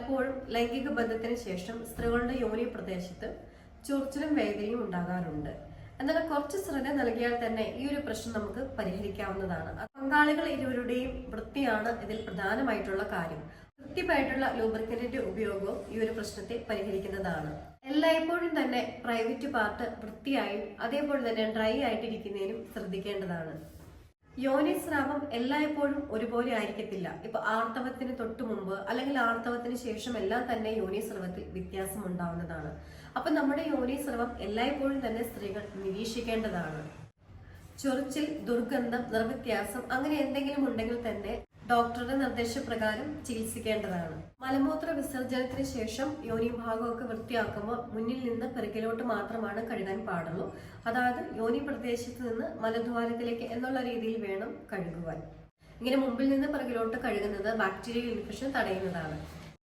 പലപ്പോഴും ലൈംഗിക ബന്ധത്തിന് ശേഷം സ്ത്രീകളുടെ യോനി പ്രദേശത്ത് ചൊറിച്ചിലും വേദനയും ഉണ്ടാകാറുണ്ട്. എന്നാൽ കുറച്ച് ശ്രദ്ധ നൽകിയാൽ തന്നെ ഈ ഒരു പ്രശ്നം നമുക്ക് പരിഹരിക്കാവുന്നതാണ്. പങ്കാളികൾ ഇരുവരുടെയും വൃത്തിയാണ് ഇതിൽ പ്രധാനമായിട്ടുള്ള കാര്യം. വൃത്തിയായിട്ടുള്ള ലൂബ്രിക്കന്റിന്റെ ഉപയോഗവും ഈ ഒരു പ്രശ്നത്തെ പരിഹരിക്കുന്നതാണ്. എല്ലായ്പ്പോഴും തന്നെ പ്രൈവറ്റ് പാർട്ട് വൃത്തിയായും അതേപോലെ തന്നെ ഡ്രൈ ആയിട്ടിരിക്കുന്നതിനും ശ്രദ്ധിക്കേണ്ടതാണ്. യോനി സ്രാവം എല്ലായ്പ്പോഴും ഒരുപോലെ ആയിരിക്കത്തില്ല. ഇപ്പൊ ആർത്തവത്തിന് തൊട്ടു മുമ്പ് അല്ലെങ്കിൽ ആർത്തവത്തിന് ശേഷം എല്ലാം തന്നെ യോനി സ്രവത്തിൽ വ്യത്യാസം ഉണ്ടാവുന്നതാണ്. അപ്പൊ നമ്മുടെ യോനി സ്രവം എല്ലായ്പ്പോഴും തന്നെ സ്ത്രീകൾ നിരീക്ഷിക്കേണ്ടതാണ്. ചൊറിച്ചിൽ, ദുർഗന്ധം, നിർവ്യത്യാസം അങ്ങനെ എന്തെങ്കിലും ഉണ്ടെങ്കിൽ തന്നെ ഡോക്ടറുടെ നിർദ്ദേശപ്രകാരം ചികിത്സിക്കേണ്ടതാണ്. മലമൂത്ര വിസർജനത്തിന് ശേഷം യോനി ഭാഗമൊക്കെ വൃത്തിയാക്കുമ്പോൾ മുന്നിൽ നിന്ന് പിറകിലോട്ട് മാത്രമാണ് കഴുകാൻ പാടുള്ളൂ. അതായത് യോനി പ്രദേശത്ത് നിന്ന് മലദ്വാരത്തിലേക്ക് എന്നുള്ള രീതിയിൽ വേണം കഴുകുവാൻ. ഇങ്ങനെ മുമ്പിൽ നിന്ന് പിറകിലോട്ട് കഴുകുന്നത് ബാക്ടീരിയൽ ഇൻഫെക്ഷൻ തടയുന്നതാണ്.